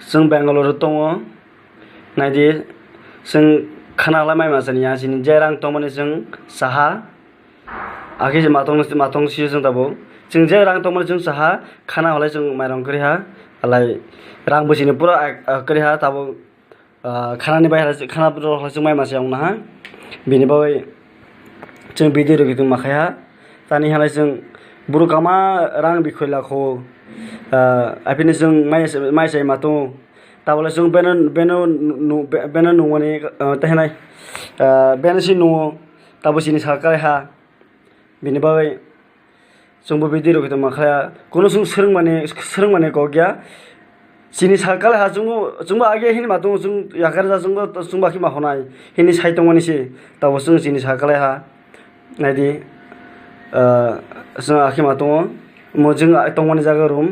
जों बेंगालुरु दङ नायदि जों खानाला माइ मासानिया जोंनि जे रां दं माने जों साहा आखि मातंसि जों दाबो जों जे रां दं माने जों साहा खाना हलाय जों माइरं करिहा आलाय रां बसिनो पुरा करिहा दाबो खानानि बाहेरा खाना जों माइ मासेयाव ना बिनि बागै जों बिदि रोगिदों माखाया दानि हालाय जों बुरु कामा रां बिखय लाखो आफिनो जों माइ साय मातो ताबले जों बेनो नङानि तहनाय बेनो सि नङो ताबो सिनि साकाय हा बिनि बागै जोंबो बिदि रोगिदों माखाया कुनु जों सोरों माने गया सिनि साकाल हा जोंबो आगे हिनि मातो जों याकार जा जों बाखि माखनाय हिनि साइतों मानिसि ताबो जों सिनि साकाल हा नायदि जों आखि मातो जों तंमानि जागा रूम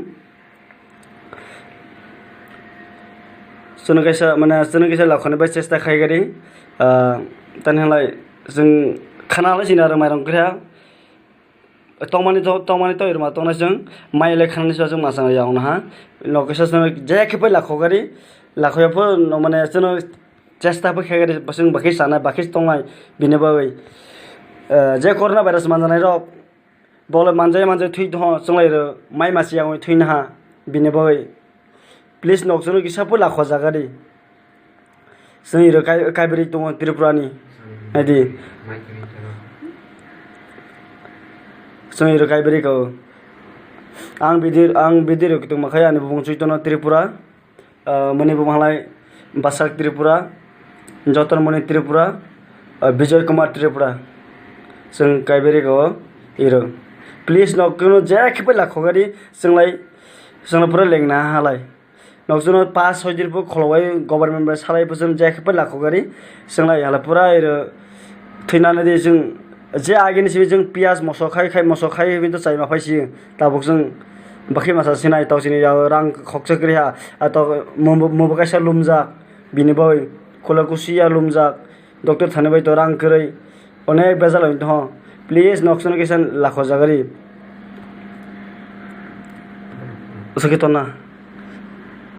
जों कैसा लाखने बाय चेष्टा खायगारि तनहलाय जों खाना हलाय जिना आरो माइरं गया तंमानि तो इरमा तंना जों माइ ले खानानि जों मासा यावना हा लकेशन जों जेखेबो लाखगारि लाखयाबो माने जों चेष्टा बो खायगारि जों बाखि साना बाखि तंनाय बिनि बागै जे कोरोना भाइरास मानजानाय र बले मानजाय थुइ दह जोंलाय माइ मासियाव थुइनो हा बिनि बागै प्लिज नक्सनो किसाबो लाखवा जागारि जों काइबेरि दङ त्रिपुरानि नायदि जों काइबेरि को आं बिदि रोकिदों माखाया आंनि बुं चैतन्य त्रिपुरा मनि बुंलाय बासाक त्रिपुरा जतनमणि त्रिपुरा विजय कुमार त्रिपुरा जों काइबेरि को इरो प्लिज नक्सनो जेखेबो लाखगारि जोंलाय पुरा लेंना हालाय नक्सनो 5-6 दिनबो खलबाय गभर्नमेन्ट बा सालायबो जों जेखेबो लाखगारि जोंलाय हाला पुरा इरो थैनानै दे जों जे आगेनि सिबि जों पियाज मसखाय बिनो चाइ माफायसि ताबुक जों बाखि मासा सिनाय तावसिनि रां खक्से करिहा आतो मबो कैसा लुमजा बिनि बागै खलकुसिया लुमजा डक्टर थानो बाय तो रां करै अनेक बेजाल दङ प्लिज नक्सनो किसान लाखवा जागारि उसके तो ना